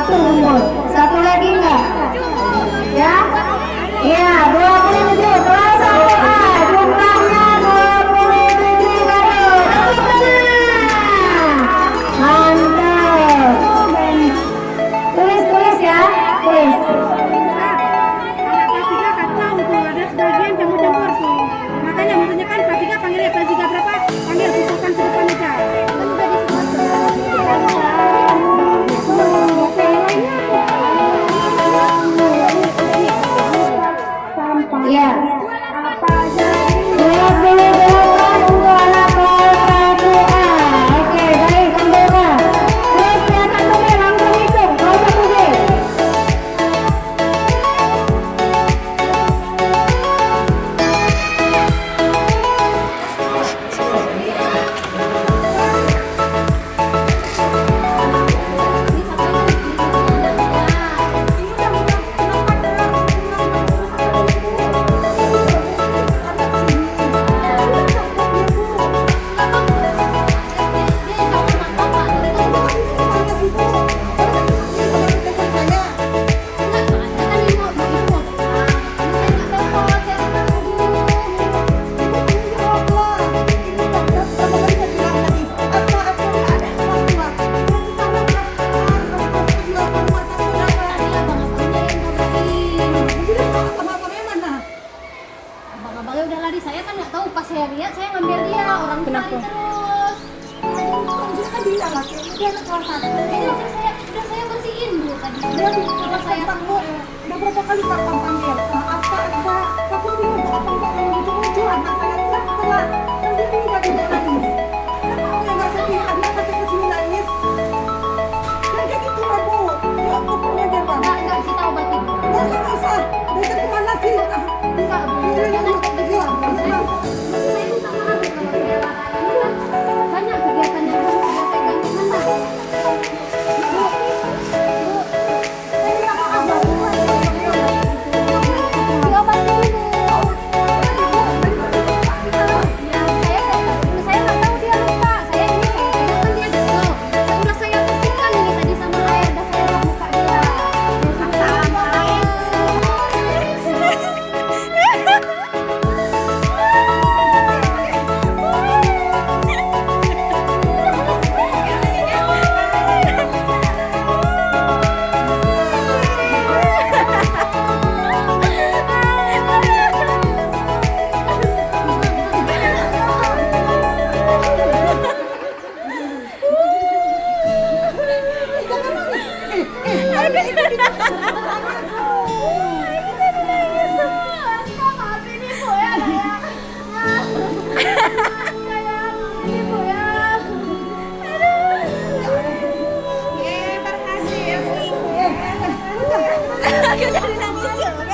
satu umur. Satu lagi enggak? Ya? Iya, 27 kelas 1A. Jumlahnya 27 baru. Tepuk tangan. Mantap. Tulis ya. Tulis. Anak kelas 3 kacau tuh, ada sebagian campur-campur tuh. Makanya maksudnya kan kelas 3 panggil ya, kelas 3 berapa? Panggil kumpulkan ke depan aja. Kan udah disebut. Iya. 28 untuk anak kelas 1A. Oke, baik, kumpulkan. Terus yang satu B langsung hitung. Kalau satu B. Abang-abangnya udah lari, saya kan nggak tahu, pas saya lihat saya ngambil dia, orang tuh lari terus. Dia kan bilang lah, dia anak kelas 1. Udah saya bersihin bu tadi. Udah saya panggil, udah berapa kali kakak panggil? Apa? Aku bingung apa enggak yang muncul anak saya setelah sendiri tidak nangis. Kenapa aku yang nggak sedih? Anak kata kesini nangis. Dan kayak gitu lah bu. Ya aku punya dia bang. Nggak kita obatin. Nggak usah. Besok kemana sih? Enggak bu. Iya, Nanti begitu. Saya minta maaf kalau saya banyak kegiatan di rumah, sudah saya ganti mana. Aku jadi nangis ya.